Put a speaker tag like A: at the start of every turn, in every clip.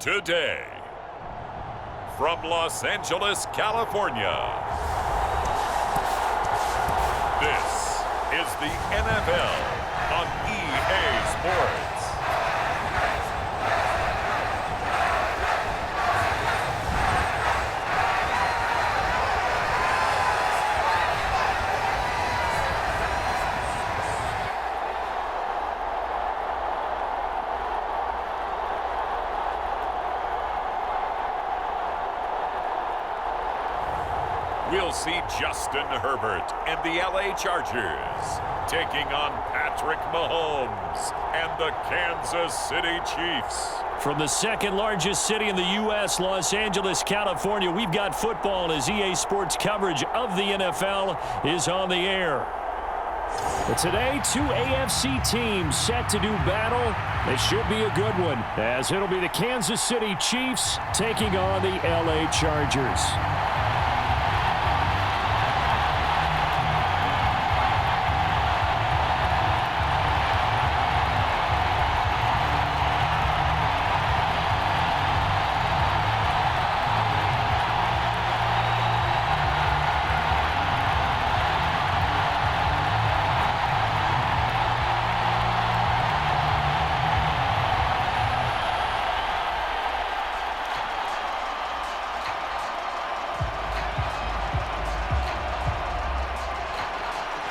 A: today. From Los Angeles, California, this is the NFL on EA Sports. We'll see Justin Herbert and the LA Chargers taking on Patrick Mahomes and the Kansas City Chiefs.
B: From the second largest city in the U.S., Los Angeles, California, we've got football as EA Sports coverage of the NFL is on the air. But today, two AFC teams set to do battle. It should be a good one, as it'll be the Kansas City Chiefs taking on the LA Chargers.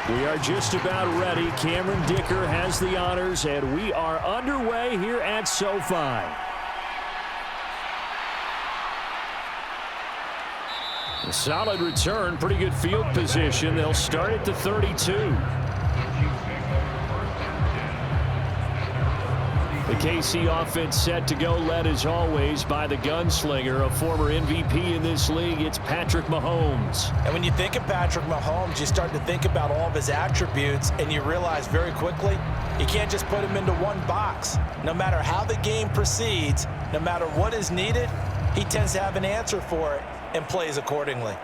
B: We are just about ready. Cameron Dicker has the honors, and we are underway here at SoFi. A solid return, pretty good field position. They'll start at the 32. The KC offense set to go, led as always by the gunslinger, a former MVP in this league. It's Patrick Mahomes.
C: And when you think of Patrick Mahomes, you start to think about all of his attributes, and you realize very quickly you can't just put him into one box. No matter how the game proceeds, no matter what is needed, he tends to have an answer for it and plays accordingly.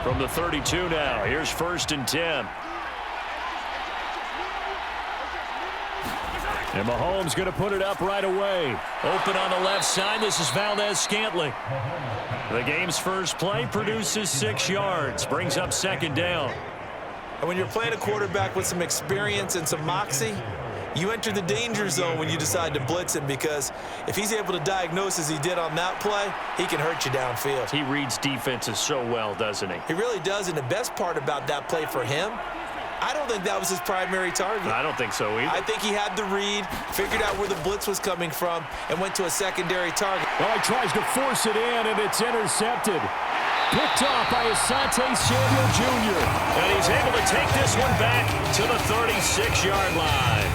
B: From the 32 now, here's 1st and 10. And Mahomes going to put it up right away. Open on the left side, this is Valdez-Scantling. The game's first play produces 6 yards, brings up 2nd down.
C: And when you're playing a quarterback with some experience and some moxie, you enter the danger zone when you decide to blitz him, because if he's able to diagnose as he did on that play, he can hurt you downfield.
B: He reads defenses so well, doesn't he?
C: He really does, and the best part about that play for him, I don't think that was his primary target.
B: I don't think so either.
C: I think he had the read, figured out where the blitz was coming from, and went to a secondary target.
B: Well, he tries to force it in, and it's intercepted. Picked off by Asante Samuel Jr. And he's able to take this one back to the 36-yard line.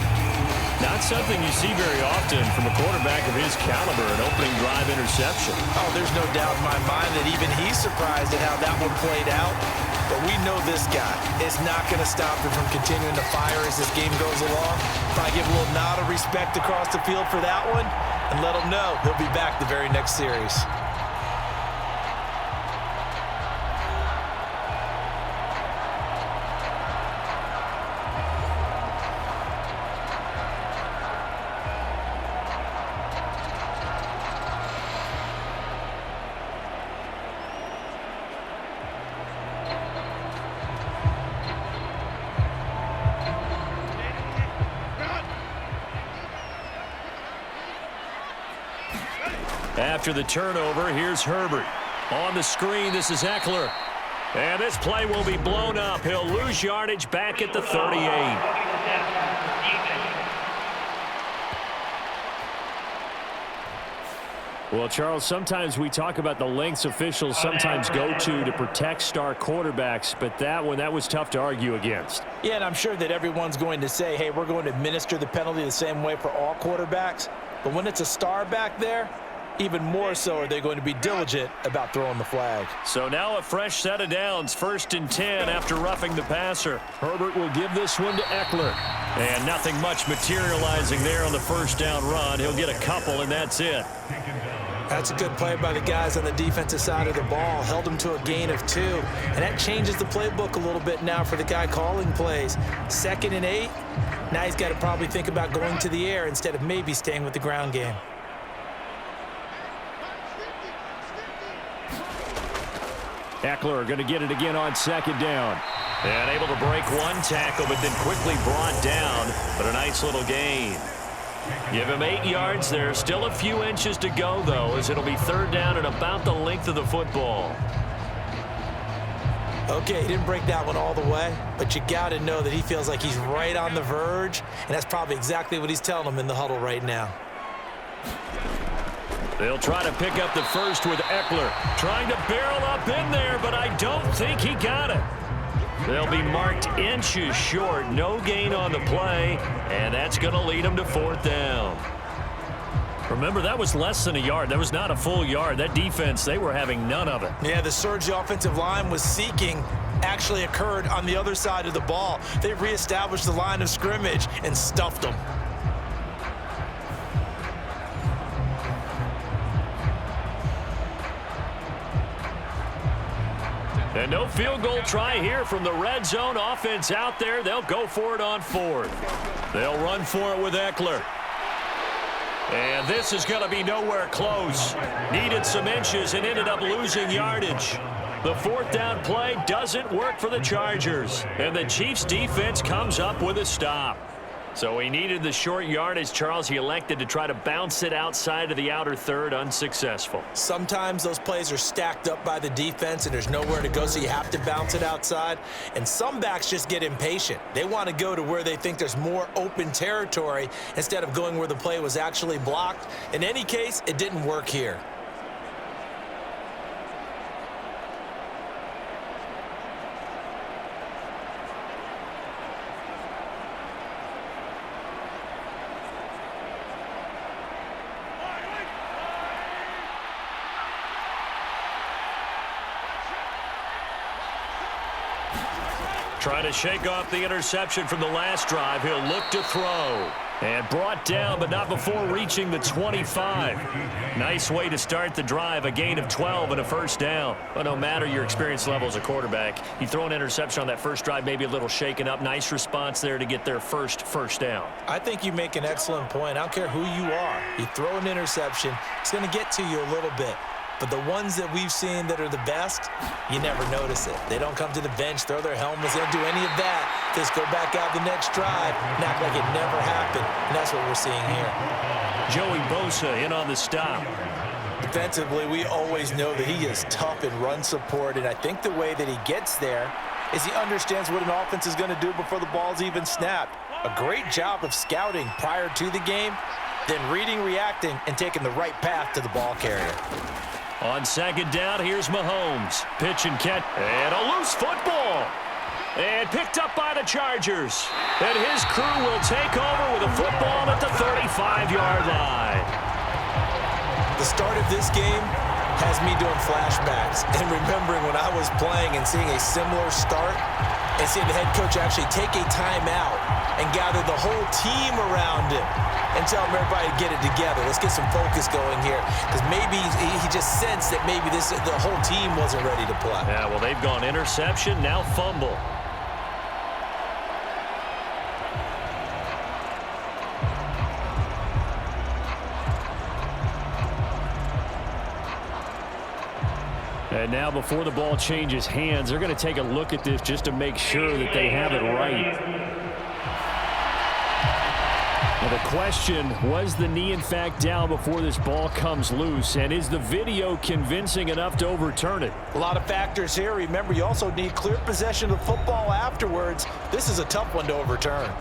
B: Not something you see very often from a quarterback of his caliber, an opening drive interception.
C: Oh, there's no doubt in my mind that even he's surprised at how that one played out. But we know this guy is not going to stop him from continuing to fire as this game goes along. Probably give a little nod of respect across the field for that one, and let him know he'll be back the very next series.
B: After the turnover, here's Herbert. On the screen, this is Ekeler. And this play will be blown up. He'll lose yardage back at the 38. Well, Charles, sometimes we talk about the lengths officials sometimes go to protect star quarterbacks, but that was tough to argue against.
C: Yeah, and I'm sure that everyone's going to say, hey, we're going to administer the penalty the same way for all quarterbacks. But when it's a star back there, even more so are they going to be diligent about throwing the flag.
B: So now a fresh set of downs, 1st and 10 after roughing the passer. Herbert will give this one to Ekeler. And nothing much materializing there on the first down run. He'll get a couple, and that's it.
C: That's a good play by the guys on the defensive side of the ball. Held them to a gain of 2. And that changes the playbook a little bit now for the guy calling plays. 2nd and 8. Now he's got to probably think about going to the air instead of maybe staying with the ground game.
B: Ekeler going to get it again on 2nd down. And able to break one tackle, but then quickly brought down. But a nice little gain. Give him 8 yards there. Still a few inches to go, though, as it'll be 3rd down and about the length of the football.
C: Okay, he didn't break that one all the way, but you got to know that he feels like he's right on the verge, and that's probably exactly what he's telling him in the huddle right now.
B: They'll try to pick up the first with Ekeler. Trying to barrel up in there, but I don't think he got it. They'll be marked inches short. No gain on the play, and that's going to lead them to 4th down. Remember, that was less than a yard. That was not a full yard. That defense, they were having none of it.
C: Yeah, the surge the offensive line was seeking actually occurred on the other side of the ball. They reestablished the line of scrimmage and stuffed them.
B: And no field goal try here from the red zone. Offense out there. They'll go for it on 4th. They'll run for it with Ekeler. And this is going to be nowhere close. Needed some inches and ended up losing yardage. The 4th down play doesn't work for the Chargers. And the Chiefs defense comes up with a stop. So he needed the short yardage, Charles. He elected to try to bounce it outside of the outer third, unsuccessful.
C: Sometimes those plays are stacked up by the defense and there's nowhere to go, so you have to bounce it outside. And some backs just get impatient. They want to go to where they think there's more open territory instead of going where the play was actually blocked. In any case, it didn't work here.
B: Trying to shake off the interception from the last drive. He'll look to throw. And brought down, but not before reaching the 25. Nice way to start the drive. A gain of 12 and a 1st down. But no matter your experience level as a quarterback, you throw an interception on that first drive, maybe a little shaken up. Nice response there to get their first down.
C: I think you make an excellent point. I don't care who you are. You throw an interception, it's going to get to you a little bit. But the ones that we've seen that are the best, you never notice it. They don't come to the bench, throw their helmets. They don't do any of that. Just go back out the next drive and act like it never happened. And that's what we're seeing here.
B: Joey Bosa in on the stop.
C: Defensively, we always know that he is tough in run support. And I think the way that he gets there is he understands what an offense is going to do before the ball's even snapped. A great job of scouting prior to the game, then reading, reacting, and taking the right path to the ball carrier.
B: On 2nd down, here's Mahomes. Pitch and catch. And a loose football. And picked up by the Chargers. And his crew will take over with a football at the 35-yard line.
C: The start of this game has me doing flashbacks and remembering when I was playing and seeing a similar start and seeing the head coach actually take a timeout and gather the whole team around him and tell everybody to get it together. Let's get some focus going here, because maybe he just sensed that maybe the whole team wasn't ready to play.
B: Yeah, well, they've gone interception, now fumble. And now before the ball changes hands, they're going to take a look at this just to make sure that they have it right. Now the question, was the knee in fact down before this ball comes loose? And is the video convincing enough to overturn it?
C: A lot of factors here. Remember, you also need clear possession of football afterwards. This is a tough one to overturn.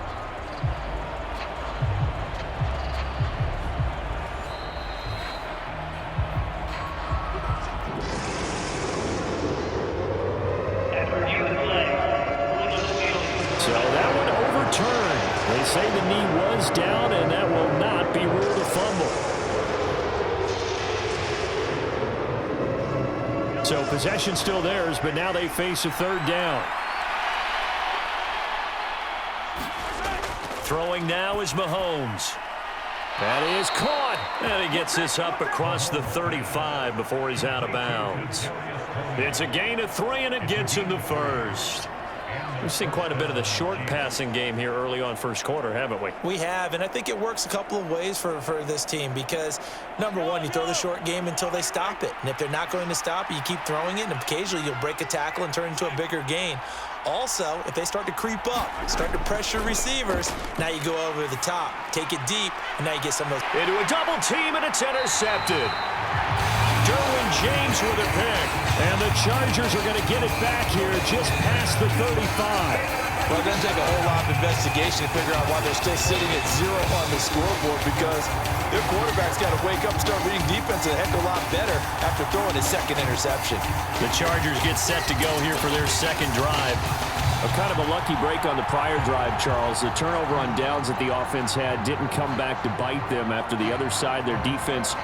B: So that one overturned. They say the knee was down, and that will not be ruled a fumble. So possession still theirs, but now they face a third down. Throwing now is Mahomes. That is caught. And he gets this up across the 35 before he's out of bounds. It's a gain of 3, and it gets him the first. We've seen quite a bit of the short passing game here early on first quarter, haven't we?
C: We have, and I think it works a couple of ways for this team because, number one, you throw the short game until they stop it. And if they're not going to stop it, you keep throwing it, and occasionally you'll break a tackle and turn it into a bigger gain. Also, if they start to creep up, start to pressure receivers, now you go over the top, take it deep, and now you get some of those.
B: Into a double team, and it's intercepted. Derwin James with a pick, and the Chargers are going to get it back here just past the 35.
C: Well, it's going to take a whole lot of investigation to figure out why they're still sitting at 0 on the scoreboard because their quarterback's got to wake up and start reading defense a heck of a lot better after throwing his second interception.
B: The Chargers get set to go here for their second drive. A kind of a lucky break on the prior drive, Charles. The turnover on downs that the offense had didn't come back to bite them after the other side. Their defense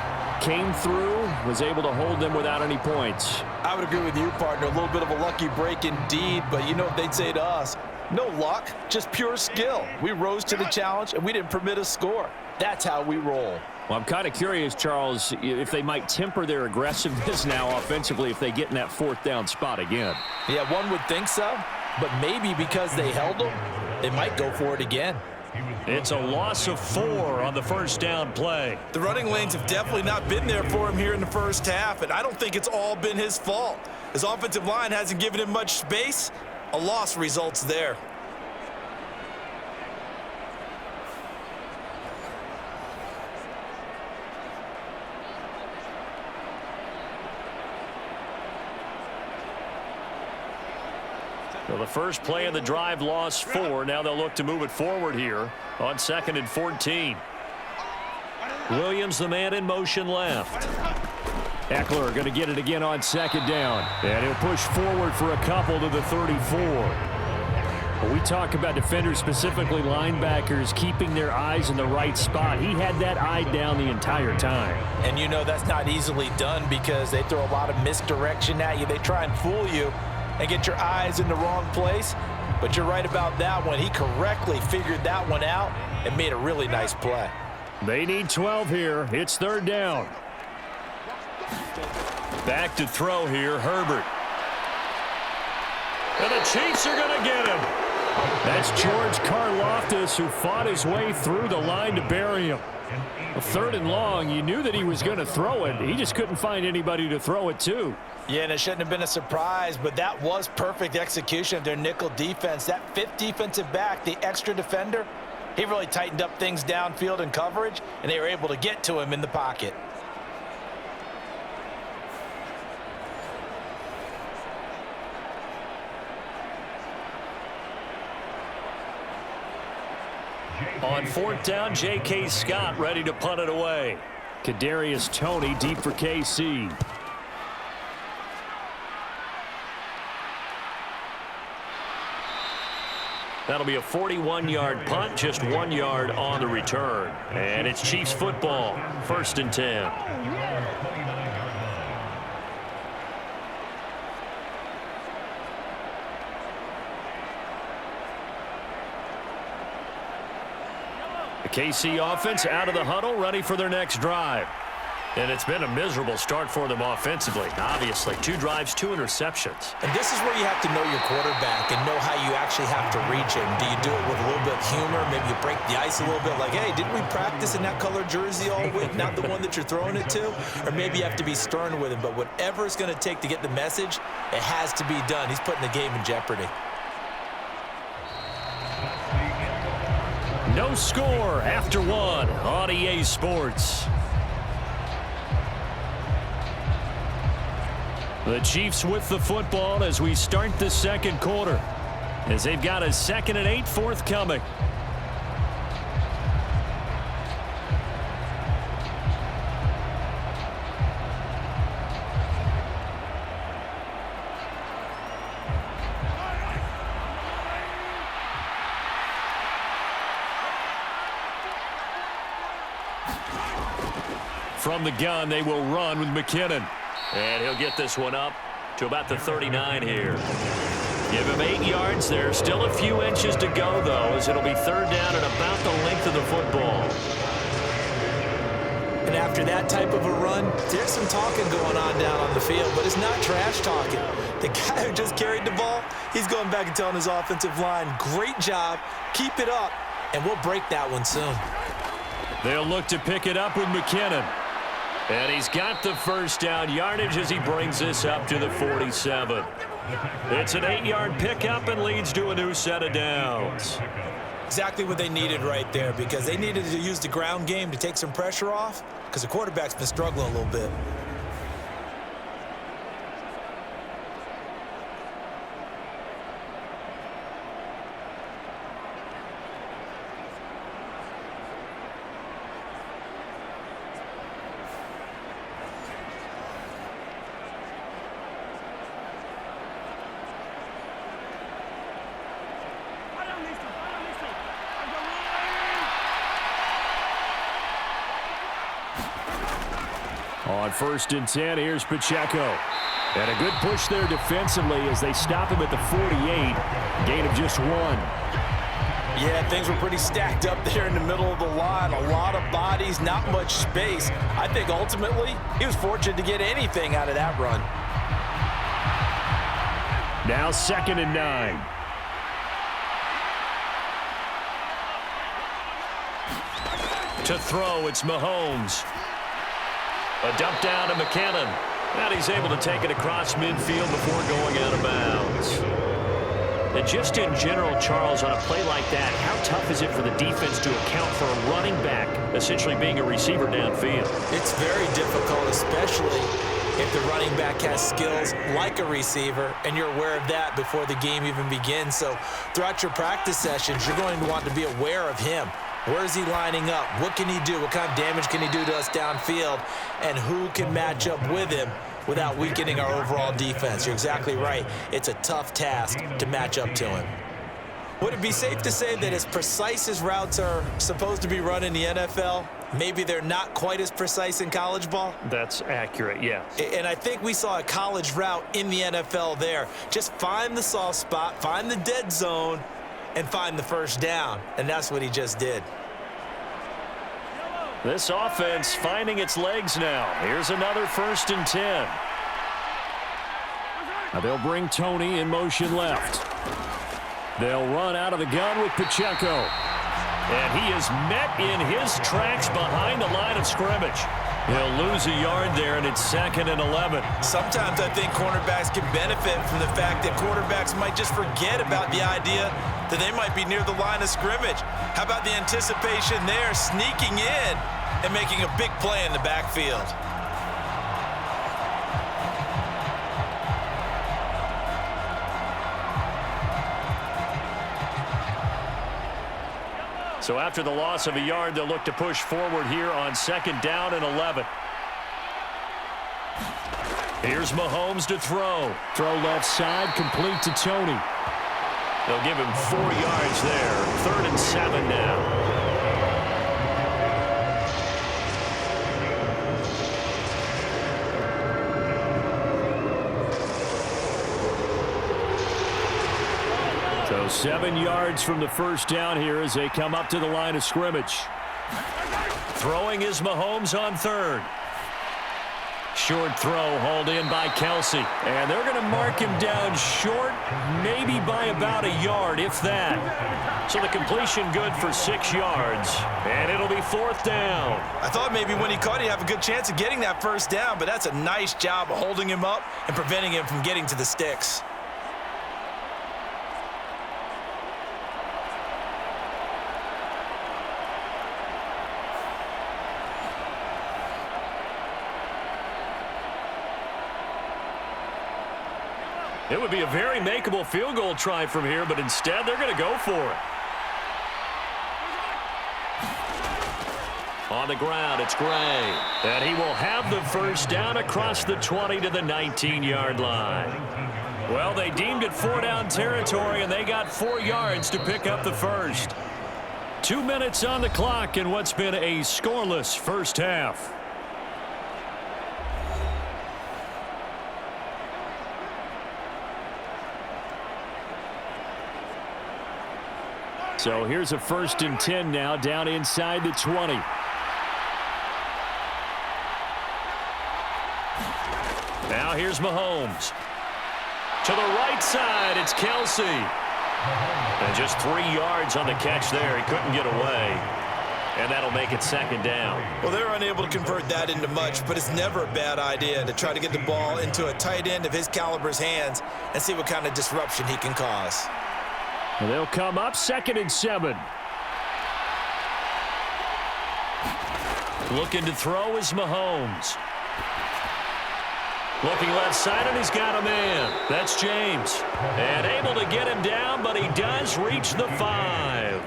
B: came through, was able to hold them without any points.
C: I would agree with you, partner. A little bit of a lucky break indeed, but you know what they'd say to us? No luck, just pure skill. We rose to the challenge, and we didn't permit a score. That's how we roll.
B: Well, I'm kind of curious, Charles, if they might temper their aggressiveness now offensively if they get in that fourth down spot again.
C: Yeah, one would think so, but maybe because they held them, they might go for it again.
B: It's a loss of 4 on the first down play.
C: The running lanes have definitely not been there for him here in the first half, and I don't think it's all been his fault. His offensive line hasn't given him much space. A loss results there.
B: So the first play of the drive lost 4. Now they'll look to move it forward here on 2nd and 14. Williams, the man in motion left. Ekeler going to get it again on 2nd down. And he'll push forward for a couple to the 34. When we talk about defenders, specifically linebackers, keeping their eyes in the right spot, he had that eye down the entire time.
C: And you know that's not easily done because they throw a lot of misdirection at you. They try and fool you and get your eyes in the wrong place. But you're right about that one. He correctly figured that one out and made a really nice play.
B: They need 12 here. It's 3rd down. Back to throw here, Herbert. And the Chiefs are going to get him. That's George Karlaftis, who fought his way through the line to bury him. A 3rd and long, you knew that he was going to throw it. He just couldn't find anybody to throw it to.
C: Yeah, and it shouldn't have been a surprise, but that was perfect execution of their nickel defense. That 5th defensive back, the extra defender, he really tightened up things downfield in coverage, and they were able to get to him in the pocket.
B: On 4th down, J.K. Scott ready to punt it away. Kadarius Toney deep for KC. That'll be a 41-yard punt, just 1 yard on the return. And it's Chiefs football, 1st and 10. The KC offense out of the huddle, ready for their next drive. And it's been a miserable start for them offensively. Obviously, 2 drives, 2 interceptions.
C: And this is where you have to know your quarterback and know how you actually have to reach him. Do you do it with a little bit of humor? Maybe you break the ice a little bit like, hey, didn't we practice in that color jersey all week, not the one that you're throwing it to? Or maybe you have to be stern with him. But whatever it's going to take to get the message, it has to be done. He's putting the game in jeopardy.
B: No score after 1 on EA Sports. The Chiefs with the football as we start the second quarter, as they've got a 2nd and 8 forthcoming. From the gun, they will run with McKinnon. And he'll get this one up to about the 39 here. Give him 8 yards there. Still a few inches to go, though, as it'll be 3rd down and about the length of the football.
C: And after that type of a run, there's some talking going on down on the field, but it's not trash talking. The guy who just carried the ball, he's going back and telling his offensive line, great job, keep it up, and we'll break that one soon.
B: They'll look to pick it up with McKinnon. And he's got the 1st down yardage as he brings this up to the 47. It's an 8-yard pickup and leads to a new set of downs.
C: Exactly what they needed right there, because they needed to use the ground game to take some pressure off, because the quarterback's been struggling a little bit.
B: On 1st and 10, here's Pacheco. And a good push there defensively as they stop him at the 48. Gain of just 1.
C: Yeah, things were pretty stacked up there in the middle of the line. A lot of bodies, not much space. I think ultimately he was fortunate to get anything out of that run.
B: Now 2nd and 9. To throw, it's Mahomes. A dump down to McKinnon. And he's able to take it across midfield before going out of bounds. And just in general, Charles, on a play like that, how tough is it for the defense to account for a running back essentially being a receiver downfield?
C: It's very difficult, especially if the running back has skills like a receiver, and you're aware of that before the game even begins. So throughout your practice sessions, you're going to want to be aware of him. Where is he lining up? What can he do? What kind of damage can he do to us downfield? And who can match up with him without weakening our overall defense? You're exactly right. It's a tough task to match up to him. Would it be safe to say that as precise as routes are supposed to be run in the NFL, maybe they're not quite as precise in college ball?
B: That's accurate, yeah.
C: And I think we saw a college route in the NFL there. Just find the soft spot, find the dead zone, and find the 1st down. And that's what he just did.
B: This offense finding its legs now. Here's another 1st and 10. Now they'll bring Tony in motion left. They'll run out of the gun with Pacheco. And he is met in his tracks behind the line of scrimmage. He'll lose a yard there, and it's 2nd and 11.
C: Sometimes I think cornerbacks can benefit from the fact that quarterbacks might just forget about the idea that they might be near the line of scrimmage. How about the anticipation there, sneaking in and making a big play in the backfield?
B: So after the loss of a yard, they'll look to push forward here on 2nd down and 11. Here's Mahomes to throw. Throw left side, complete to Tony. They'll give him 4 yards there. 3rd and 7 now. So 7 yards from the 1st down here as they come up to the line of scrimmage. Throwing is Mahomes on 3rd. Short throw hauled in by Kelce. And they're going to mark him down short, maybe by about a yard, if that. So the completion good for 6 yards. And it'll be 4th down.
C: I thought maybe when he caught it, he'd have a good chance of getting that 1st down, but that's a nice job of holding him up and preventing him from getting to the sticks.
B: It would be a very makeable field goal try from here, but instead they're going to go for it. On the ground, it's Gray. And he will have the 1st down across the 20 to the 19-yard line. Well, they deemed it 4-down territory, and they got 4 yards to pick up the 1st. 2 minutes on the clock in what's been a scoreless 1st half. So here's a 1st and 10 now, down inside the 20. Now here's Mahomes. To the right side, it's Kelce. And just 3 yards on the catch there. He couldn't get away. And that'll make it 2nd down.
C: Well, they're unable to convert that into much, but it's never a bad idea to try to get the ball into a tight end of his caliber's hands and see what kind of disruption he can cause.
B: And they'll come up 2nd and 7. Looking to throw is Mahomes. Looking left side, and he's got a man. That's James. And able to get him down, but he does reach the 5.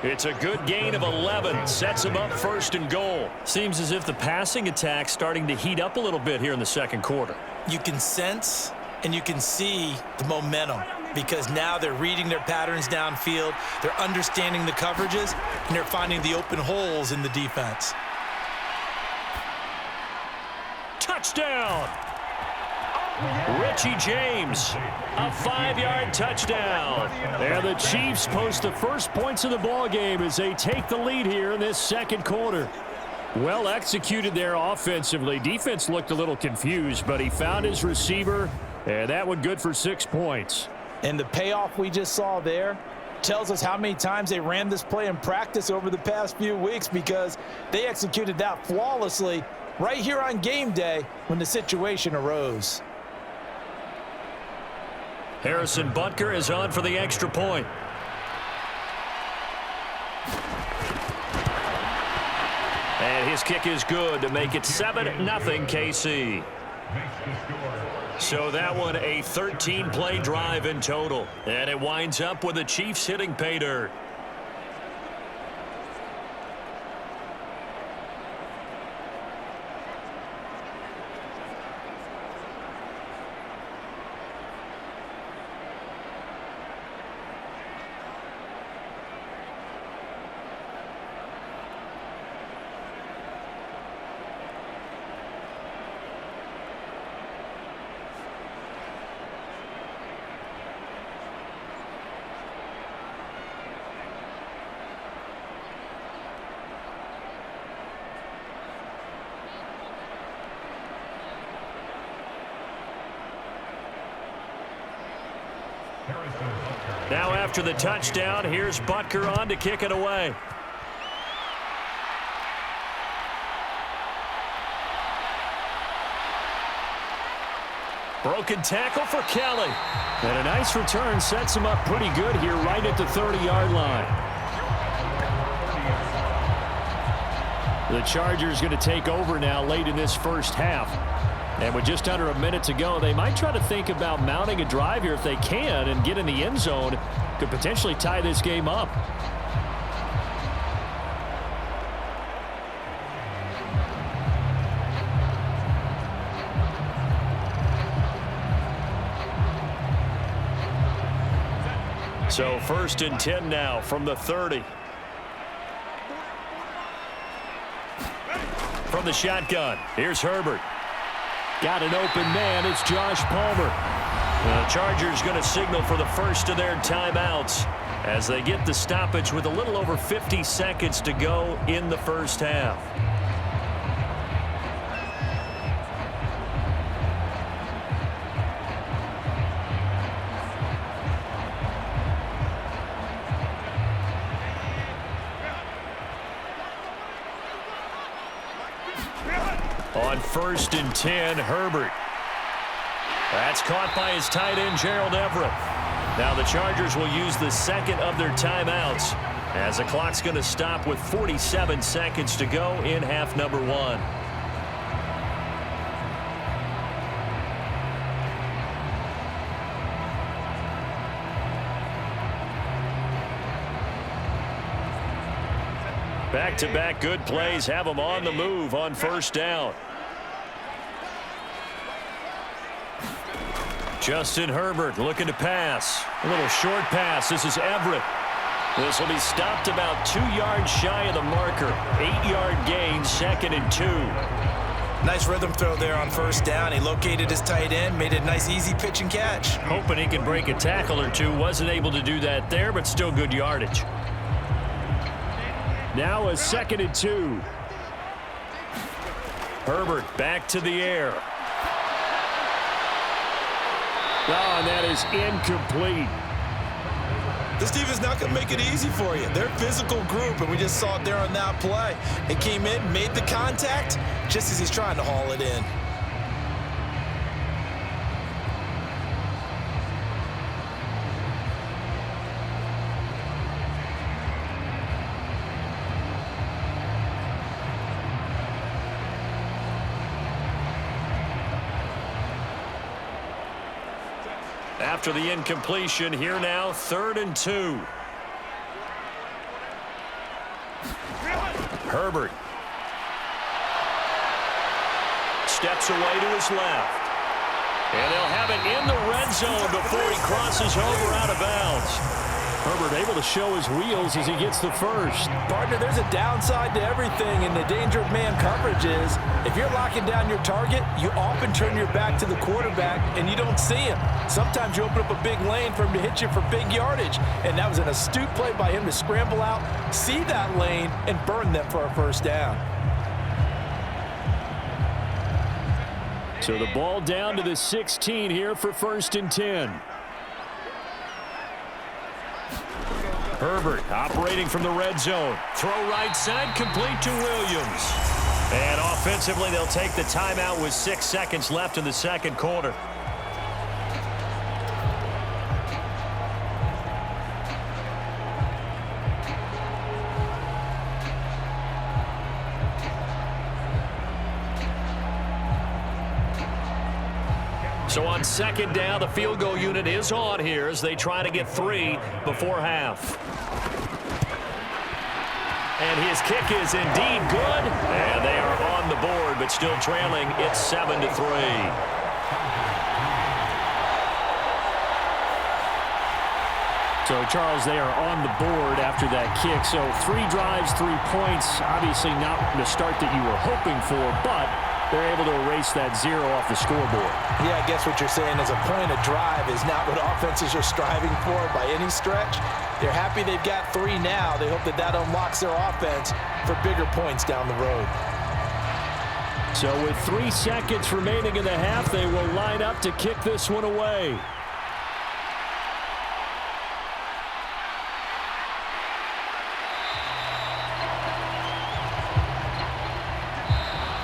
B: It's a good gain of 11. Sets him up 1st and goal. Seems as if the passing attack's starting to heat up a little bit here in the 2nd quarter.
C: You can sense and you can see the momentum because now they're reading their patterns downfield, they're understanding the coverages, and they're finding the open holes in the defense.
B: Touchdown! Richie James, a 5-yard touchdown. And the Chiefs post the first points of the ball game as they take the lead here in this 2nd quarter. Well executed there offensively. Defense looked a little confused, but he found his receiver, and that one good for 6 points.
C: And the payoff we just saw there tells us how many times they ran this play in practice over the past few weeks because they executed that flawlessly right here on game day when the situation arose.
B: Harrison Butker is on for the extra point. And his kick is good to make it 7-0 KC. So that one a 13-play drive in total. And it winds up with the Chiefs hitting pay dirt. Now after the touchdown, here's Butker on to kick it away. Broken tackle for Kelly. And a nice return sets him up pretty good here right at the 30-yard line. The Chargers going to take over now late in this first half. And with just under a minute to go, they might try to think about mounting a drive here if they can and get in the end zone. Could potentially tie this game up. So 1st and 10 now from the 30. From the shotgun, here's Herbert. Got an open man. It's Josh Palmer. The Chargers going to signal for the first of their timeouts as they get the stoppage with a little over 50 seconds to go in the first half. On 1st and 10, Herbert. That's caught by his tight end, Gerald Everett. Now the Chargers will use the second of their timeouts as the clock's going to stop with 47 seconds to go in half number 1. Back-to-back good plays have them on the move on 1st down. Justin Herbert looking to pass. A little short pass. This is Everett. This will be stopped about 2 yards shy of the marker. 8-yard gain, 2nd and 2.
C: Nice rhythm throw there on first down. He located his tight end, made a nice easy pitch and catch.
B: Hoping he can break a tackle or two. Wasn't able to do that there, but still good yardage. Now a 2nd and 2. Herbert back to the air. Oh, and that is incomplete.
C: This defense not going to make it easy for you. They're a physical group, and we just saw it there on that play. It came in, made the contact, just as he's trying to haul it in.
B: After the incompletion, here now, 3rd and 2. Herbert steps away to his left. And they'll have it in the red zone before he crosses over out of bounds. Herbert able to show his wheels as he gets the first.
C: Partner, there's a downside to everything, and the danger of man coverage is if you're locking down your target, you often turn your back to the quarterback and you don't see him. Sometimes you open up a big lane for him to hit you for big yardage, and that was an astute play by him to scramble out, see that lane, and burn them for a first down.
B: So the ball down to the 16 here for 1st and 10. Herbert operating from the red zone. Throw right side, complete to Williams. And offensively, they'll take the timeout with 6 seconds left in the 2nd quarter. So on 2nd down, the field goal unit is on here as they try to get 3 before half. And his kick is indeed good. And they are on the board, but still trailing. It's 7-3. So, Charles, they are on the board after that kick. So 3 drives, 3 points. Obviously not the start that you were hoping for, but they're able to erase that 0 off the scoreboard.
C: Yeah, I guess what you're saying is a point of drive is not what offenses are striving for by any stretch. They're happy they've got 3 now. They hope that that unlocks their offense for bigger points down the road.
B: So with 3 seconds remaining in the half, they will line up to kick this one away.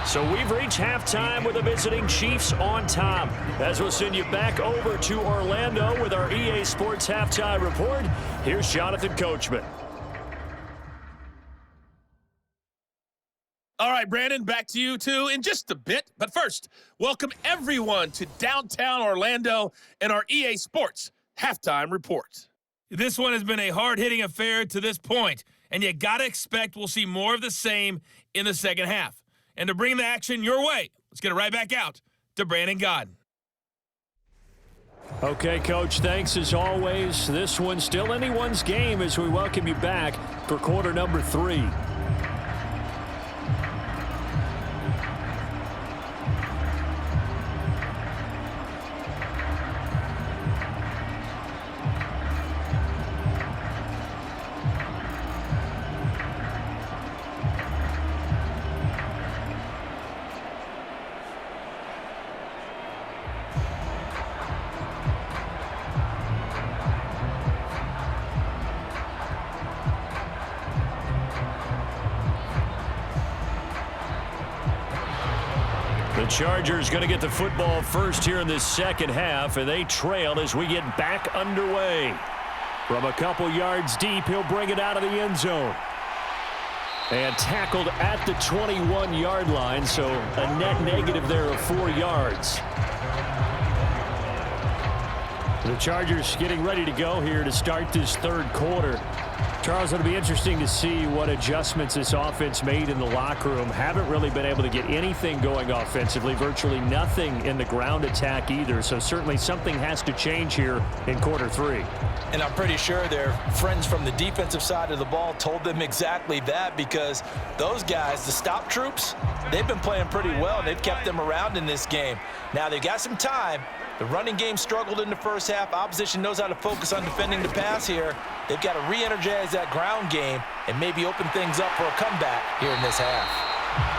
B: So we've reached halftime with the visiting Chiefs on top. As we'll send you back over to Orlando with our EA Sports Halftime Report, here's Jonathan Coachman.
D: All right, Brandon, back to you two in just a bit. But first, welcome everyone to downtown Orlando and our EA Sports Halftime Report. This one has been a hard-hitting affair to this point, and you got to expect we'll see more of the same in the second half. And to bring the action your way, let's get it right back out to Brandon Godden.
B: Okay, Coach, thanks as always. This one's still anyone's game as we welcome you back for quarter number 3. The Chargers going to get the football first here in this second half, and they trail as we get back underway. From a couple yards deep, he'll bring it out of the end zone. And tackled at the 21-yard line, so a net negative there of 4 yards. The Chargers getting ready to go here to start this third quarter. Charles, it'll be interesting to see what adjustments this offense made in the locker room. Haven't really been able to get anything going offensively, virtually nothing in the ground attack either. So certainly something has to change here in quarter 3.
C: And I'm pretty sure their friends from the defensive side of the ball told them exactly that, because those guys, the stop troops, they've been playing pretty well. They've kept them around in this game. Now they've got some time. The running game struggled in the first half. Opposition knows how to focus on defending the pass here. They've got to re-energize that ground game and maybe open things up for a comeback here in this half.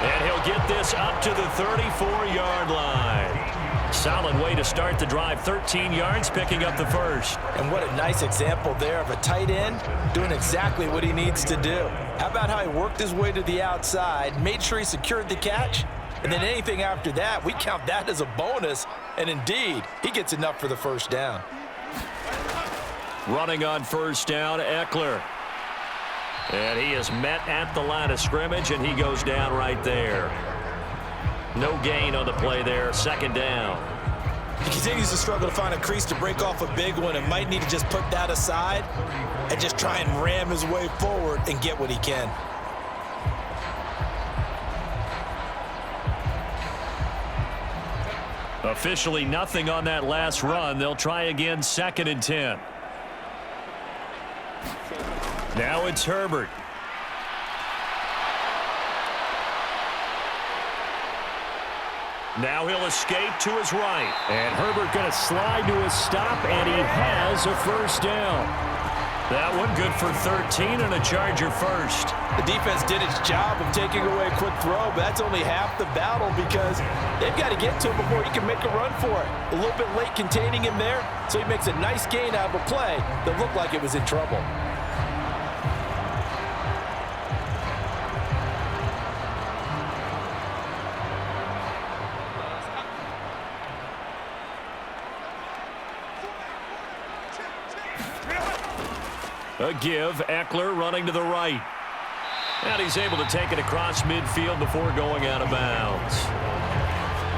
B: And he'll get this up to the 34-yard line. Solid way to start the drive. 13 yards, picking up the first.
C: And what a nice example there of a tight end doing exactly what he needs to do. How about how he worked his way to the outside, made sure he secured the catch, and then anything after that, we count that as a bonus. And indeed, he gets enough for the first down.
B: Running on first down, Ekeler. And he is met at the line of scrimmage, and he goes down right there. No gain on the play there, second down.
C: He continues to struggle to find a crease to break off a big one and might need to just put that aside and just try and ram his way forward and get what he can.
B: Officially nothing on that last run. They'll try again, 2nd and 10. Now it's Herbert. Now he'll escape to his right. And Herbert going to slide to a stop, and he has a first down. That one good for 13 and a Charger first.
C: The defense did its job of taking away a quick throw, but that's only half the battle because they've got to get to him before he can make a run for it. A little bit late containing him there, so he makes a nice gain out of a play that looked like it was in trouble.
B: A give, Ekeler running to the right. And he's able to take it across midfield before going out of bounds.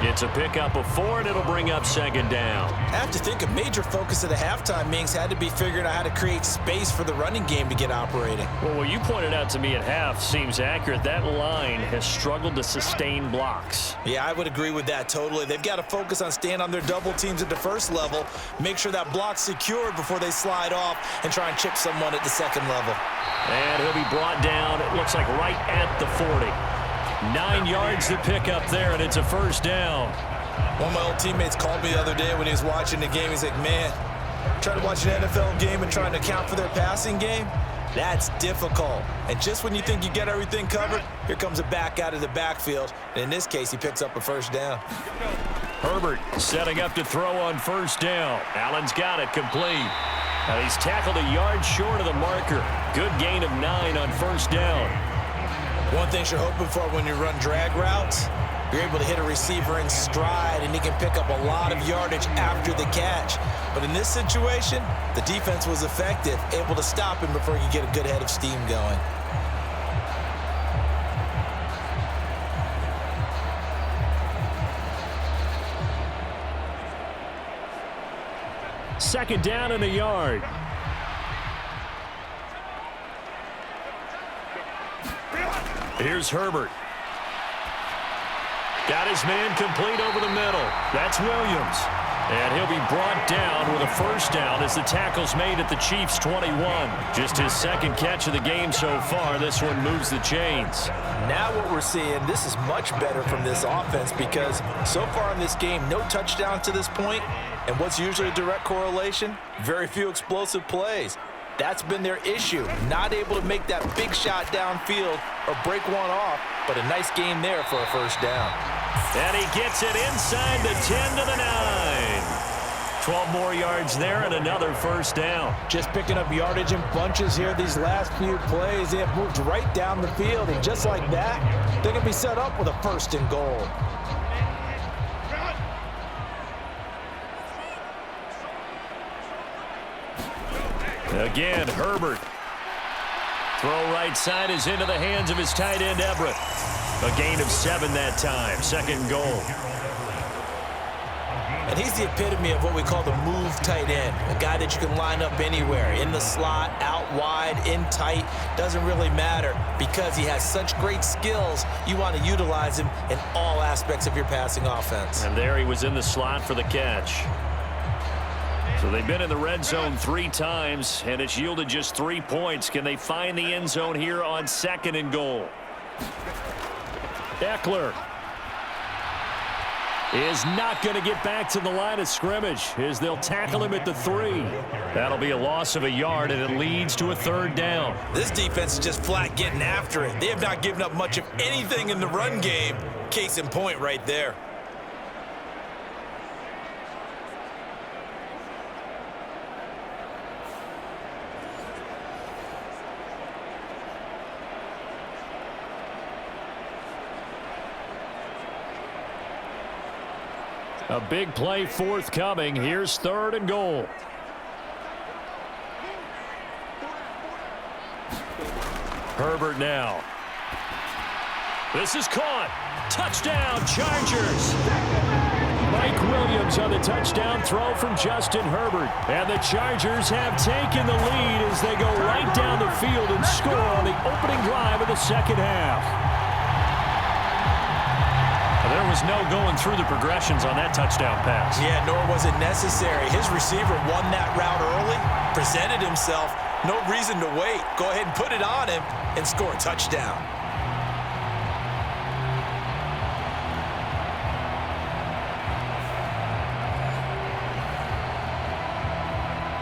B: It's a pickup of 4, and it'll bring up 2nd down.
C: I have to think a major focus of the halftime meetings had to be figuring out how to create space for the running game to get operating.
B: Well, what you pointed out to me at half seems accurate. That line has struggled to sustain blocks.
C: Yeah, I would agree with that totally. They've got to focus on staying on their double teams at the first level, make sure that block's secured before they slide off and try and chip someone at the second level.
B: And he'll be brought down, it looks like right at the 40. 9 yards to pick up there, and it's a first down.
C: One of my old teammates called me the other day when he was watching the game. He's like, man, trying to watch an NFL game and trying to account for their passing game, that's difficult. And just when you think you get everything covered, here comes a back out of the backfield. And in this case, he picks up a first down.
B: Herbert setting up to throw on first down. Allen's got it complete. Now he's tackled a yard short of the marker. Good gain of 9 on first down.
C: One thing you're hoping for when you run drag routes, you're able to hit a receiver in stride, and he can pick up a lot of yardage after the catch. But in this situation, the defense was effective, able to stop him before he could get a good head of steam going.
B: Second down and a yard. Here's Herbert. Got his man complete over the middle. That's Williams. And he'll be brought down with a first down as the tackle's made at the Chiefs' 21. Just his second catch of the game so far. This one moves the chains.
C: Now what we're seeing, this is much better from this offense because so far in this game, no touchdowns to this point. And what's usually a direct correlation? Very few explosive plays. That's been their issue, not able to make that big shot downfield or break one off, but a nice game there for a first down.
B: And he gets it inside the 10 to the 9. 12 more yards there and another first down.
C: Just picking up yardage in bunches here these last few plays. They have moved right down the field, and just like that, they're going to be set up with a first and goal.
B: Again, Herbert. Throw right side is into the hands of his tight end, Everett. A gain of 7 that time. Second goal.
C: And he's the epitome of what we call the move tight end, a guy that you can line up anywhere, in the slot, out wide, in tight, doesn't really matter because he has such great skills. You want to utilize him in all aspects of your passing offense.
B: And there he was in the slot for the catch. So they've been in the red zone 3 times, and it's yielded just 3 points. Can they find the end zone here on 2nd and goal? Ekeler is not going to get back to the line of scrimmage as they'll tackle him at the 3. That'll be a loss of a yard, and it leads to a 3rd down.
C: This defense is just flat getting after it. They have not given up much of anything in the run game. Case in point right there.
B: A big play forthcoming. Here's 3rd and goal. Herbert now. This is caught. Touchdown, Chargers. Mike Williams on the touchdown throw from Justin Herbert. And the Chargers have taken the lead as they go right down the field and score on the opening drive of the 2nd half. There was no going through the progressions on that touchdown pass.
C: Yeah, nor was it necessary. His receiver won that route early, presented himself, no reason to wait. Go ahead and put it on him and score a touchdown.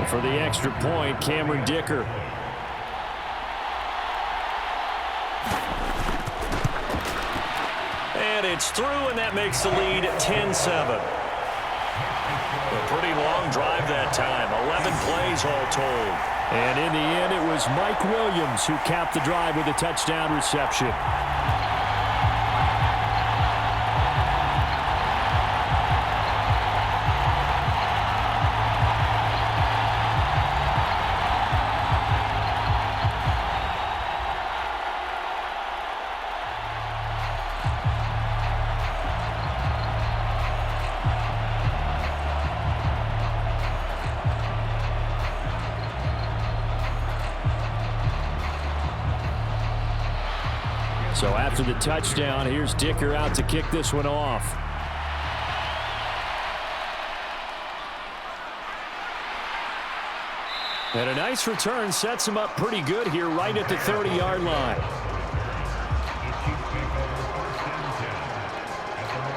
B: And for the extra point, Cameron Dicker. And it's through, and that makes the lead 10-7. A pretty long drive that time, 11 plays all told. And in the end, it was Mike Williams who capped the drive with a touchdown reception. So after the touchdown, here's Dicker out to kick this one off. And a nice return sets him up pretty good here right at the 30-yard line.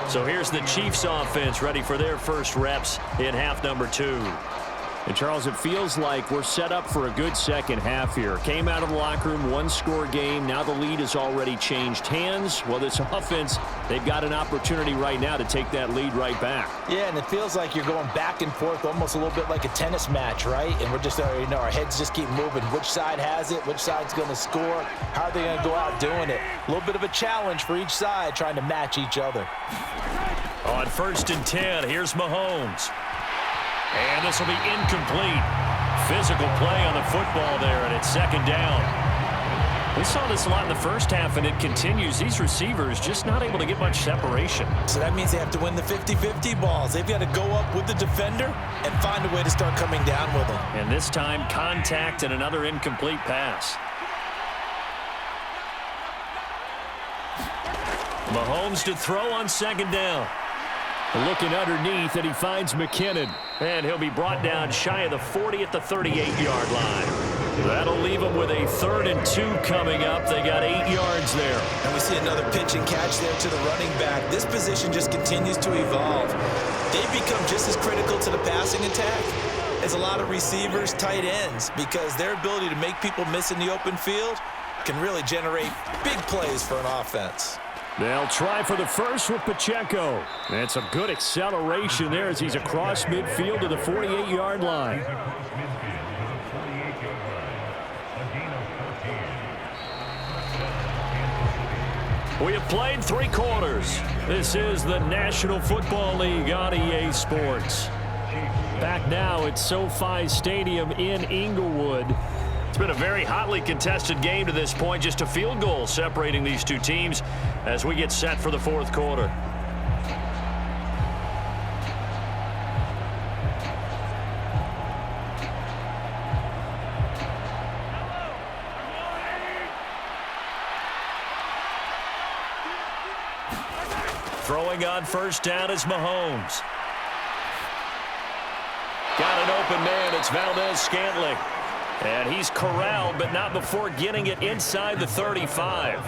B: So here's the Chiefs offense ready for their first reps in half number 2. And, Charles, it feels like we're set up for a good second half here. Came out of the locker room, 1-score game. Now the lead has already changed hands. Well, this offense, they've got an opportunity right now to take that lead right back.
C: Yeah, and it feels like you're going back and forth almost a little bit like a tennis match, right? And we're just, our heads just keep moving. Which side has it? Which side's going to score? How are they going to go out doing it? A little bit of a challenge for each side trying to match each other.
B: On 1st and 10, here's Mahomes. And this will be incomplete. Physical play on the football there, and it's 2nd down. We saw this a lot in the first half, and it continues. These receivers just not able to get much separation.
C: So that means they have to win the 50-50 balls. They've got to go up with the defender and find a way to start coming down with them.
B: And this time, contact and another incomplete pass. Mahomes to throw on 2nd down. Looking underneath, and he finds McKinnon. And he'll be brought down shy of the 40 at the 38-yard line. That'll leave him with a 3rd and 2 coming up. They got 8 yards there.
C: And we see another pitch and catch there to the running back. This position just continues to evolve. They've become just as critical to the passing attack as a lot of receivers, tight ends, because their ability to make people miss in the open field can really generate big plays for an offense.
B: They'll try for the first with Pacheco. And some good acceleration there as he's across midfield to the 48-yard line. We have played 3 quarters. This is the National Football League on EA Sports. Back now at SoFi Stadium in Inglewood. It's been a very hotly contested game to this point. Just a field goal separating these two teams as we get set for the 4th quarter. Throwing on first down is Mahomes. Got an open man. It's Valdez-Scantling. And he's corralled, but not before getting it inside the 35.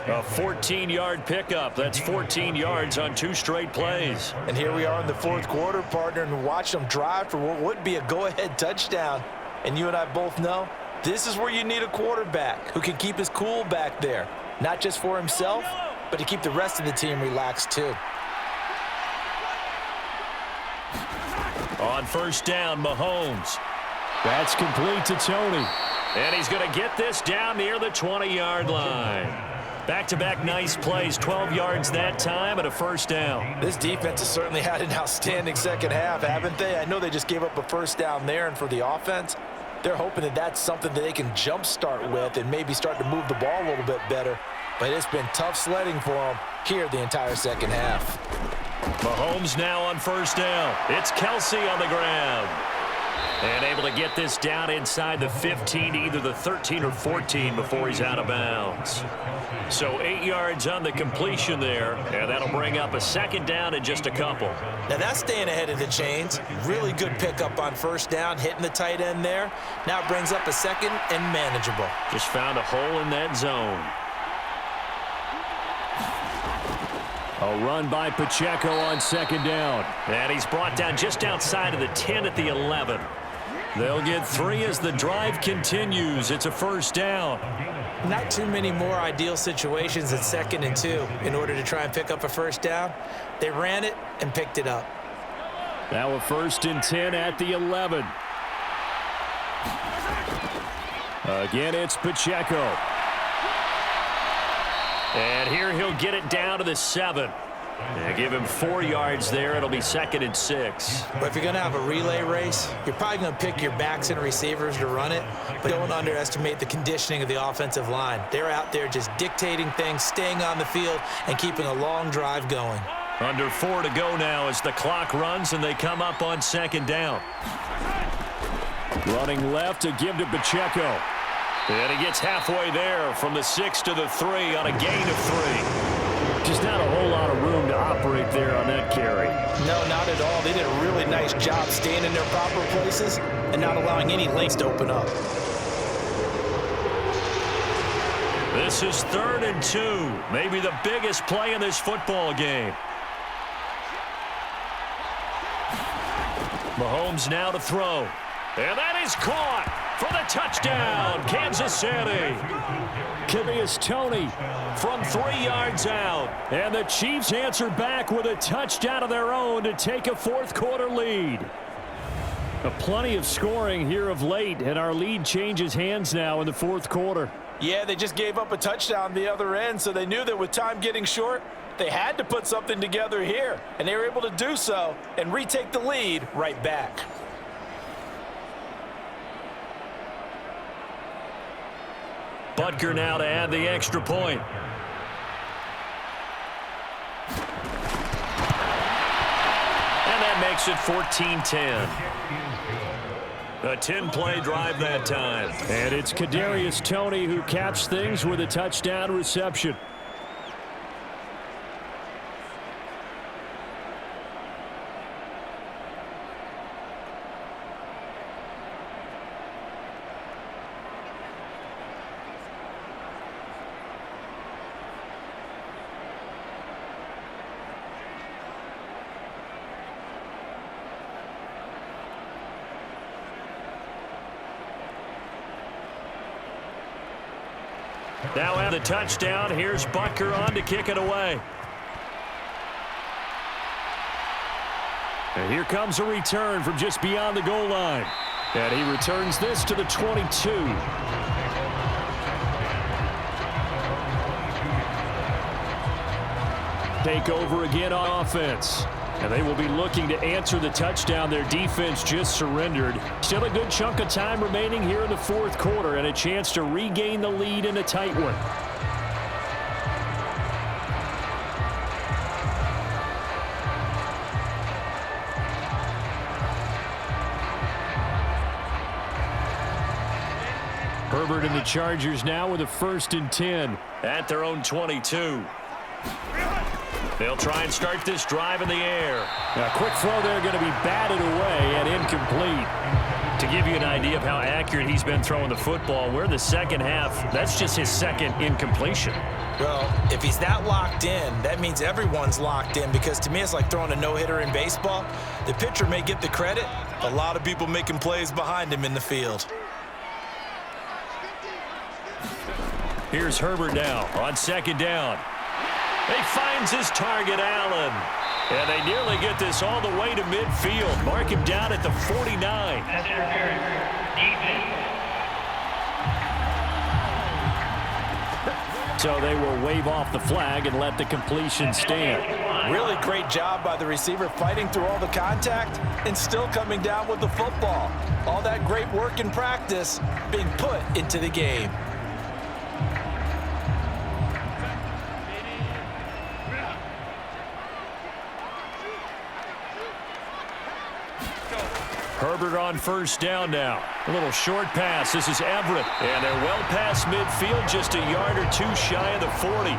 B: A 14-yard pickup. That's 14 yards on 2 straight plays.
C: And here we are in the fourth quarter, partner, and watch them drive for what would be a go-ahead touchdown. And you and I both know this is where you need a quarterback who can keep his cool back there. Not just for himself, but to keep the rest of the team relaxed too.
B: On first down, Mahomes. That's complete to Tony. And he's going to get this down near the 20-yard line. Back-to-back nice plays, 12 yards that time and a first down.
C: This defense has certainly had an outstanding second half, haven't they? I know they just gave up a first down there, and for the offense, they're hoping that that's something that they can jumpstart with and maybe start to move the ball a little bit better. But it's been tough sledding for them here the entire second half.
B: Mahomes now on first down. It's Kelce on the ground. And able to get this down inside the 15, either the 13 or 14 before he's out of bounds. So 8 yards on the completion there, and that'll bring up a second down in just a couple.
C: Now that's staying ahead of the chains. Really good pickup on first down, hitting the tight end there. Now it brings up a second and manageable.
B: Just found a hole in that zone. A run by Pacheco on second down. And he's brought down just outside of the 10 at the 11. They'll get 3 as the drive continues. It's a first down.
C: Not too many more ideal situations at 2nd and 2 in order to try and pick up a first down. They ran it and picked it up.
B: Now a 1st and 10 at the 11. Again, it's Pacheco. And here he'll get it down to the 7. They give him 4 yards there. It'll be 2nd and 6.
C: But if you're going to have a relay race, you're probably going to pick your backs and receivers to run it, but don't underestimate the conditioning of the offensive line. They're out there just dictating things, staying on the field, and keeping a long drive going.
B: Under 4 to go now as the clock runs, and they come up on 2nd down. Running left to give to Pacheco. And he gets halfway there from the 6 to the 3 on a gain of 3. Just not a whole lot of room to operate there on that carry.
C: No, not at all. They did a really nice job staying in their proper places and not allowing any lanes to open up.
B: This is 3rd and 2. Maybe the biggest play in this football game. Mahomes now to throw. And that is caught for the touchdown, Kansas City. Kadarius Toney from 3 yards out. And the Chiefs answer back with a touchdown of their own to take a fourth-quarter lead. Plenty of scoring here of late, and our lead changes hands now in the fourth quarter.
C: Yeah, they just gave up a touchdown the other end, so they knew that with time getting short, they had to put something together here. And they were able to do so and retake the lead right back.
B: Butker now to add the extra point. And that makes it 14-10. A 10-play drive that time. And it's Kadarius Toney who caps things with a touchdown reception. Now at the touchdown, here's Butker on to kick it away. And here comes a return from just beyond the goal line. And he returns this to the 22. Take over again on offense. And they will be looking to answer the touchdown their defense just surrendered. Still a good chunk of time remaining here in the fourth quarter and a chance to regain the lead in a tight one. Herbert and the Chargers now with a 1st and 10 at their own 22. They'll try and start this drive in the air. A quick throw there going to be batted away and incomplete. To give you an idea of how accurate he's been throwing the football, we're in the second half. That's just his second incompletion.
C: Well, if he's that locked in, that means everyone's locked in, because to me it's like throwing a no-hitter in baseball. The pitcher may get the credit, a lot of people making plays behind him in the field.
B: Here's Herbert now on second down. He finds his target, Allen. And they nearly get this all the way to midfield. Mark him down at the 49.
E: That's interference.
B: So they will wave off the flag and let the completion stand.
C: Really great job by the receiver, fighting through all the contact and still coming down with the football. All that great work in practice being put into the game.
B: Herbert on first down now. A little short pass. This is Everett. And they're well past midfield, just a yard or two shy of the 40.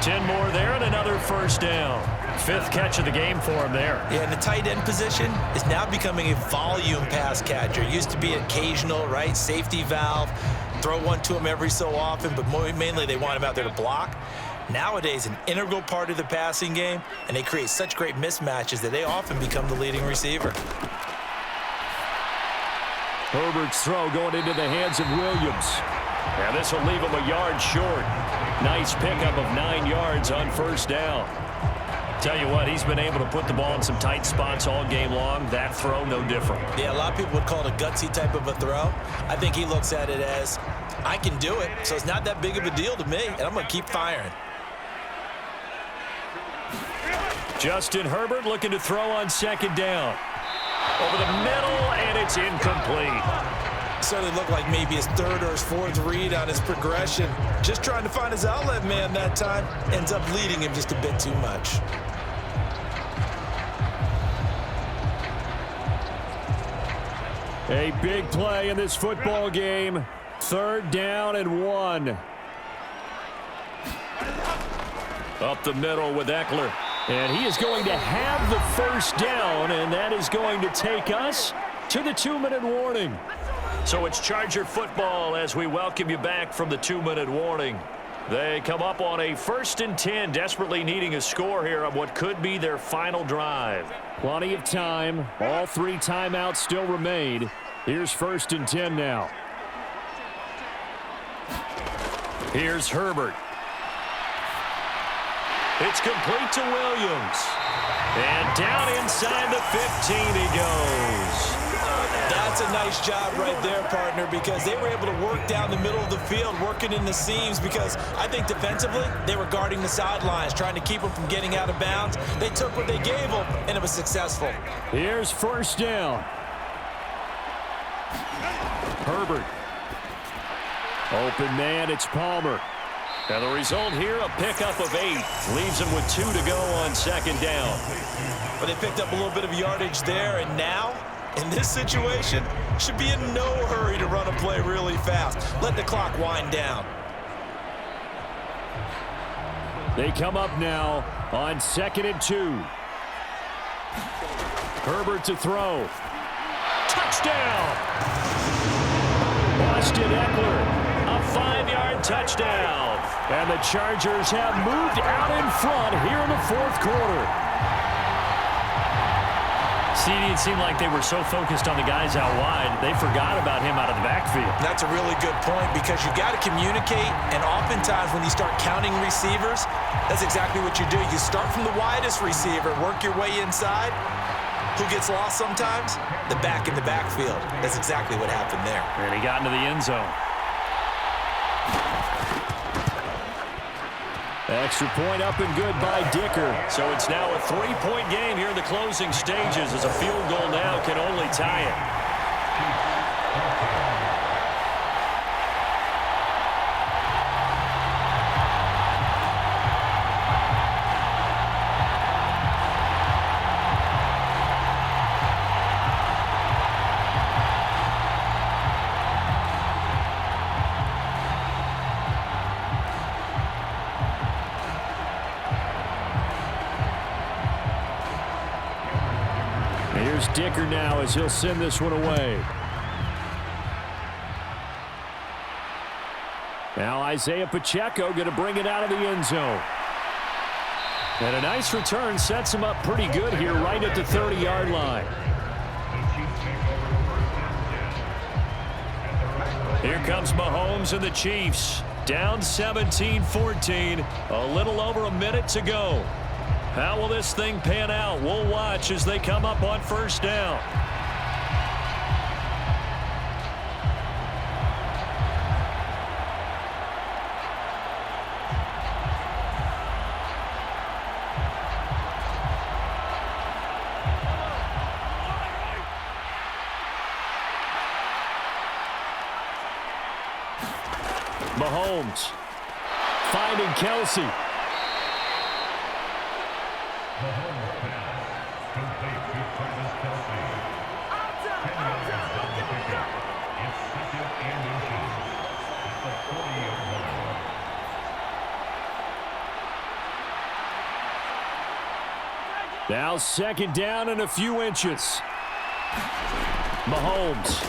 B: 10 more there and another first down. Fifth catch of the game for him there.
C: Yeah, and the tight end position is now becoming a volume pass catcher. Used to be occasional, right? Safety valve. Throw one to him every so often, but mainly they want him out there to block. Nowadays, an integral part of the passing game, and they create such great mismatches that they often become the leading receiver.
B: Herbert's throw going into the hands of Williams. And this will leave him a yard short. Nice pickup of 9 yards on first down. Tell you what, he's been able to put the ball in some tight spots all game long. That throw, no different.
C: Yeah, a lot of people would call it a gutsy type of a throw. I think he looks at it as, I can do it, so it's not that big of a deal to me, and I'm going to keep firing.
B: Justin Herbert looking to throw on second down. Over the middle, and it's incomplete.
C: Certainly looked like maybe his third or his fourth read on his progression. Just trying to find his outlet man that time. Ends up leading him just a bit too much.
B: A big play in this football game. Third down and 1. Up the middle with Ekeler. And he is going to have the first down, and that is going to take us to the 2-minute warning. So it's Charger football as we welcome you back from the 2-minute warning. They come up on a 1st and 10, desperately needing a score here on what could be their final drive. Plenty of time. All 3 timeouts still remain. Here's 1st and 10 now. Here's Herbert. It's complete to Williams. And down inside the 15 he goes.
C: That's a nice job right there, partner, because they were able to work down the middle of the field, working in the seams, because I think defensively they were guarding the sidelines, trying to keep them from getting out of bounds. They took what they gave them, and it was successful.
B: Here's first down. Herbert. Open man, it's Palmer. And the result here, a pickup of 8. Leaves him with 2 to go on second down.
C: But they picked up a little bit of yardage there, and now, in this situation, should be in no hurry to run a play really fast. Let the clock wind down.
B: They come up now on 2nd and 2. Herbert to throw. Touchdown! Austin Ekeler. A 5-yard touchdown. And the Chargers have moved out in front here in the 4th quarter. See, it seemed like they were so focused on the guys out wide, they forgot about him out of the backfield.
C: That's a really good point, because you got to communicate, and oftentimes when you start counting receivers, that's exactly what you do. You start from the widest receiver, work your way inside. Who gets lost sometimes? The back in the backfield. That's exactly what happened there.
B: And he got into the end zone. Extra point up and good by Dicker. So it's now a 3-point game here in the closing stages, as a field goal now can only tie it. Here's Dicker now as he'll send this one away. Now Isiah Pacheco going to bring it out of the end zone. And a nice return sets him up pretty good here right at the 30-yard line. Here comes Mahomes and the Chiefs. Down 17-14. A little over a minute to go. How will this thing pan out? We'll watch as they come up on first down. Mahomes finding Kelce. Now second down and a few inches. Mahomes.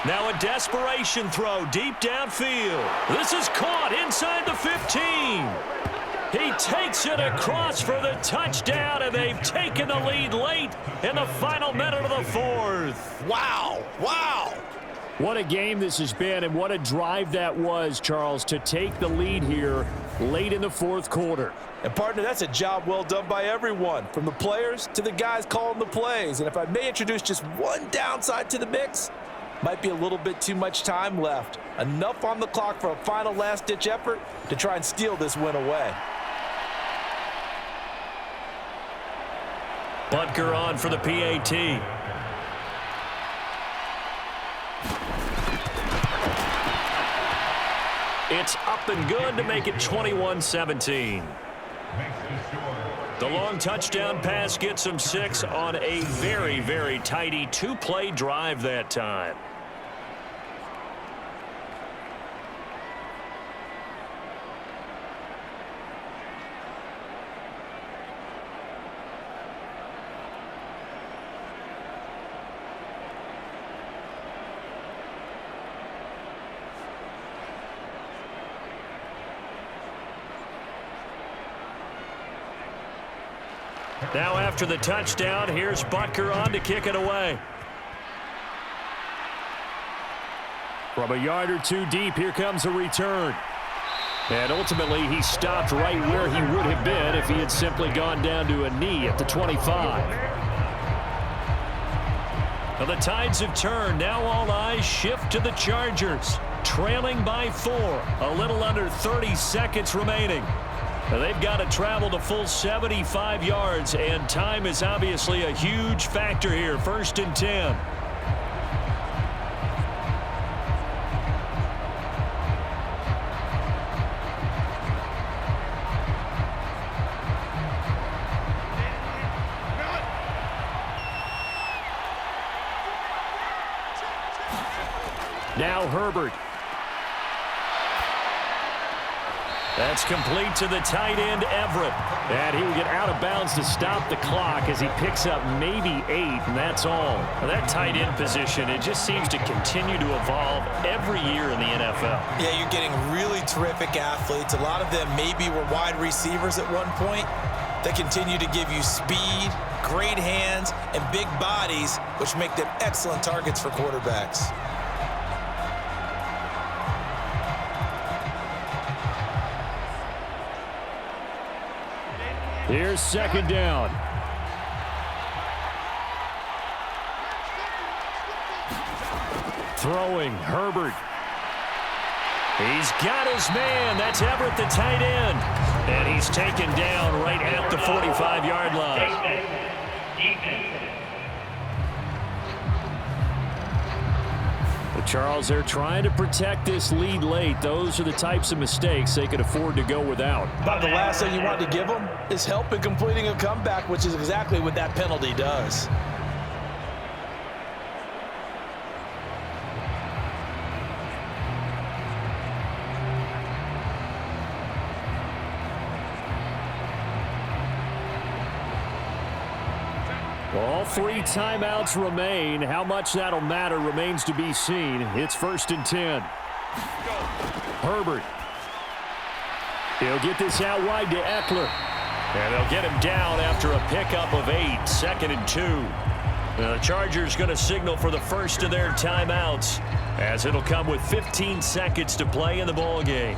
B: Now a desperation throw deep downfield. This is caught inside the 15. He takes it across for the touchdown, and they've taken the lead late in the final minute of the fourth.
C: Wow. Wow.
B: What a game this has been, and what a drive that was, Charles, to take the lead here late in the fourth quarter.
C: And, partner, that's a job well done by everyone, from the players to the guys calling the plays. And if I may introduce just one downside to the mix, might be a little bit too much time left. Enough on the clock for a final last-ditch effort to try and steal this win away.
B: Butker on for the PAT. It's up and good to make it 21-17. The long touchdown pass gets him 6 on a very, very tidy two-play drive that time. Now after the touchdown, here's Butker on to kick it away. From a yard or two deep, here comes a return. And ultimately, he stopped right where he would have been if he had simply gone down to a knee at the 25. Now the tides have turned. Now all eyes shift to the Chargers, trailing by 4. A little under 30 seconds remaining. Now they've got to travel the full 75 yards, and time is obviously a huge factor here. 1st and 10. Now Herbert. That's complete to the tight end, Everett. And he will get out of bounds to stop the clock as he picks up maybe 8, and that's all. Now that tight end position, it just seems to continue to evolve every year in the NFL.
C: Yeah, you're getting really terrific athletes. A lot of them maybe were wide receivers at one point. They continue to give you speed, great hands, and big bodies, which make them excellent targets for quarterbacks.
B: Here's second down. Throwing, Herbert. He's got his man. That's Everett, the tight end. And he's taken down right at the 45-yard line. Charles, they're trying to protect this lead late. Those are the types of mistakes they could afford to go without.
C: But the last thing you want to give them is help in completing a comeback, which is exactly what that penalty does.
B: All 3 timeouts remain. How much that'll matter remains to be seen. It's 1st and 10. Herbert. He'll get this out wide to Ekeler. And they'll get him down after a pickup of 8. 2nd and 2. Now the Chargers going to signal for the first of their timeouts, as it'll come with 15 seconds to play in the ball game.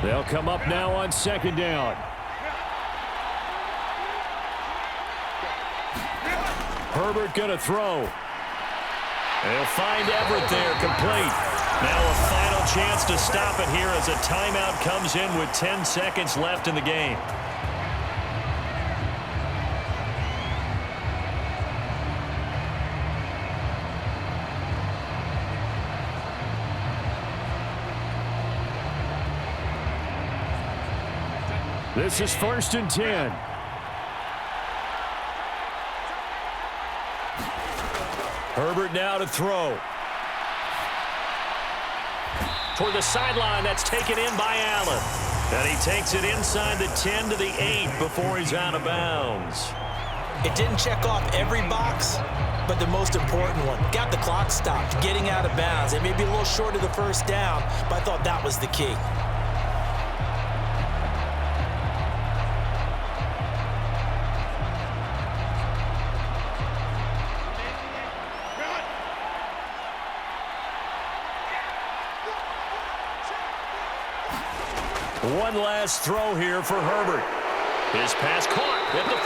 B: They'll come up now on 2nd down. Herbert going to throw. They'll find Everett there, complete. Now a final chance to stop it here as a timeout comes in with 10 seconds left in the game. This is 1st and 10. Herbert now to throw. Toward the sideline, that's taken in by Allen. And he takes it inside the 10 to the 8 before he's out of bounds.
C: It didn't check off every box, but the most important one. Got the clock stopped, getting out of bounds. It may be a little short of the first down, but I thought that was the key.
B: One last throw here for Herbert. His pass caught at the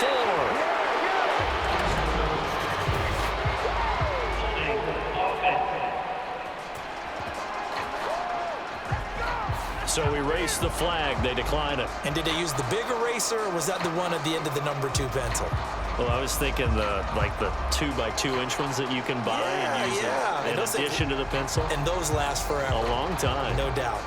B: 4. So erase the flag. They decline it.
C: And did they use the big eraser, or was that the one at the end of the number 2 pencil?
B: Well, I was thinking the 2x2-inch ones that you can buy and use in addition to the pencil.
C: And those last forever.
B: A long time.
C: No doubt.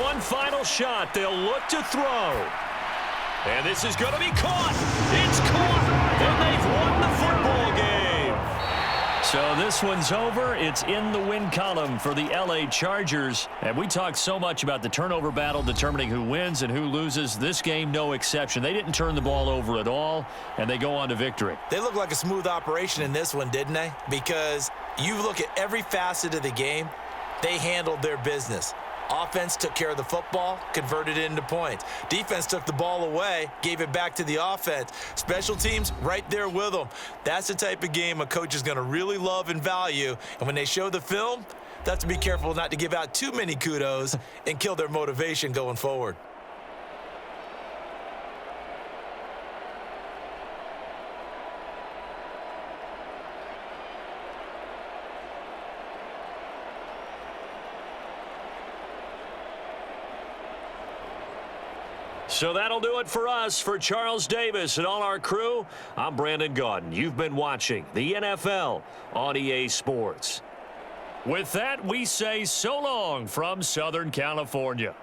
B: One final shot. They'll look to throw. And this is going to be caught. It's caught. And they've won the football game. So this one's over. It's in the win column for the LA Chargers. And we talked so much about the turnover battle determining who wins and who loses. This game, no exception. They didn't turn the ball over at all, and they go on to victory.
C: They look like a smooth operation in this one, didn't they? Because you look at every facet of the game, they handled their business. Offense took care of the football, converted it into points. Defense took the ball away, gave it back to the offense. Special teams, right there with them. That's the type of game a coach is going to really love and value. And when they show the film, they have to be careful not to give out too many kudos and kill their motivation going forward.
B: So that'll do it for us. For Charles Davis and all our crew, I'm Brandon Gaudin. You've been watching the NFL on EA Sports. With that, we say so long from Southern California.